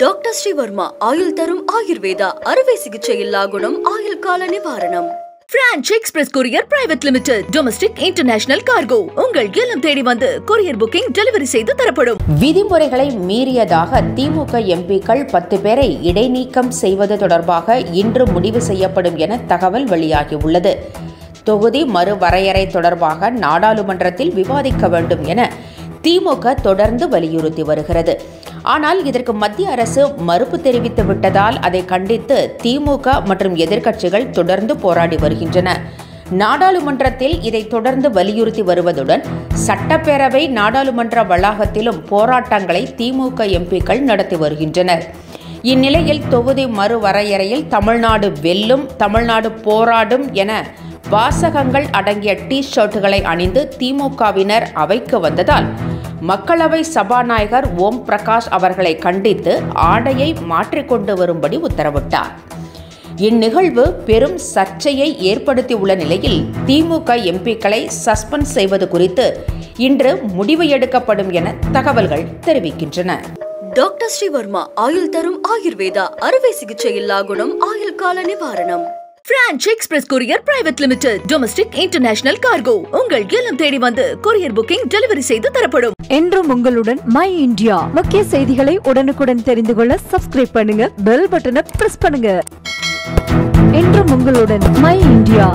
Doctor Sreevarma ஆயுள் தரும் ஆயுர்வேதா அறுவை சிகிச்சை இல்லா குணம் ஆயுள் கால நிவாரணம். Branch express courier private limited domestic international cargo உங்கள் இல்லம் தேடி வந்து கொரியர் புக்கிங் டெலிவரி செய்து தரப்படும். விதிமுறைகளை மீறியதாக திமுக எம்பிக்கள் 10 பேரை இடைநீக்கம் செய்வது தொடர்பாக இன்று முடிவு செய்யப்படும் என தகவல் வெளியாகியுள்ளது. தொகுதி மறுவரையறை தொடர்பாக நாடாளுமன்றத்தில் விவாதிக்க வேண்டும் என திமுக தொடர்ந்து வலியுறுத்தி வருகிறது. ஆனால் இதற்கு மத்திய அரசு மறுப்பு தெரிவித்து விட்டதால் அதை கண்டித்து திமுக மற்றும் எதிர்க்கட்சிகள் தொடர்ந்து போராடி வருகின்றன. நாடாளுமன்றத்தில் இதை தொடர்ந்து வலியுறுத்தி வருவதுடன் சட்டப்பேரவை நாடாளுமன்ற வளாகத்திலும் போராட்டங்களை திமுக எம்பிக்கள் நடத்தி வருகின்றனர். இந்நிலையில் தொகுதி மறுவரையறையில் தமிழ்நாடு வெல்லும், தமிழ்நாடு போராடும் என வாசகங்கள் அடங்கிய டி ஷர்ட்டுகளை அணிந்து திமுகவினர் அவைக்கு வந்ததால் மக்களவை சபாநாயகர் ஓம் பிரகாஷ் அவர்களை கண்டித்து ஆடையை மாற்றிக்கொண்டு வரும்படி உத்தரவிட்டார். இந்நிகழ்வு பெரும் சர்ச்சையை ஏற்படுத்தியுள்ள நிலையில் திமுக எம்பிக்களை சஸ்பெண்ட் செய்வது குறித்து இன்று முடிவு எடுக்கப்படும் என தகவல்கள் தெரிவிக்கின்றன. டாக்டர் ஸ்ரீவர்மா ஆயுள் தரும் ஆயுர்வேதா அறுவை சிகிச்சை இல்லா குணம் ஆயுள் கால நிவாரணம். Branch express courier private limited domestic international cargo உங்கள் இல்லம் தேடி வந்து கொரியர் புக்கிங் டெலிவரி செய்து தரப்படும். என்றும் உங்களுடன் மை இந்தியா. முக்கிய செய்திகளை உடனுக்குடன் தெரிந்து கொள்ள சப்ஸ்கிரைப் பண்ணுங்க, பெல் பட்டனை பிரஸ் பண்ணுங்க. என்றும் உங்களுடன் மை இந்தியா.